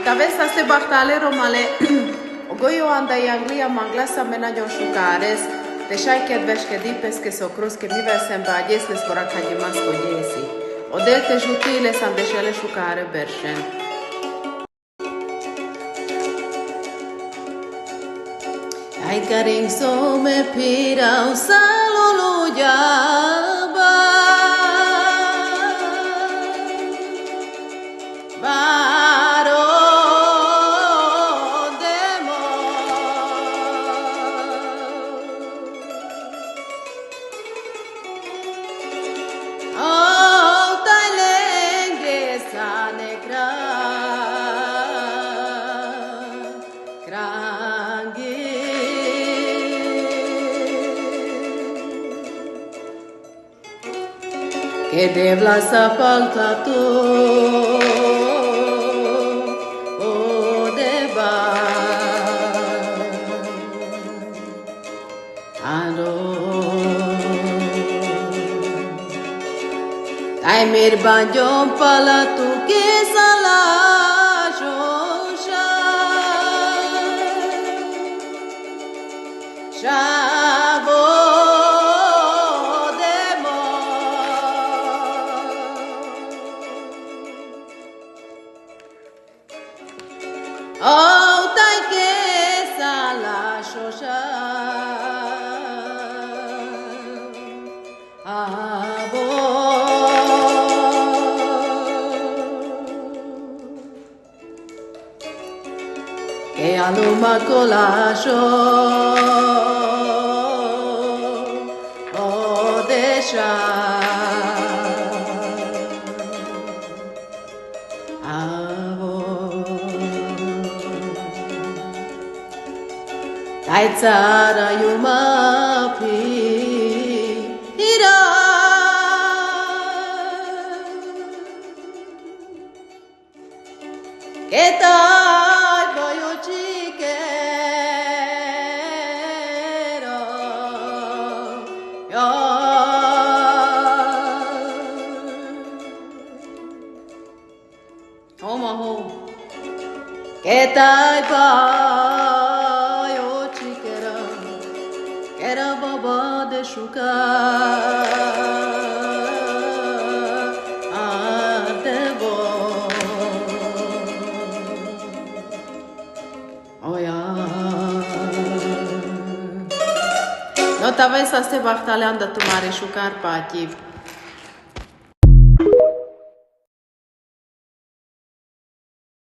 talvez este bahtale romale Ogoio anda Anglia manglas amenajon shukares Deșai kedveshkedipes ke socros ke mivesem bages les borakhajimas kojesi Odel te jutile sandeshele shukare bershen Ai caring so me pira un salolo jaba Baro demo Oh tailenge sanegra Que devla sa falta tu o deba ando ai mir banjom pala tu que sala shosha shavo Oh, tai que sala shosha abo que aluma colasho oh desha Ai țara iuma pira Que tai voio chiquero yo Home home Que tai Era baba de shuka adebo Oh ya No talvez este bahtale anda tu mare shukar pativ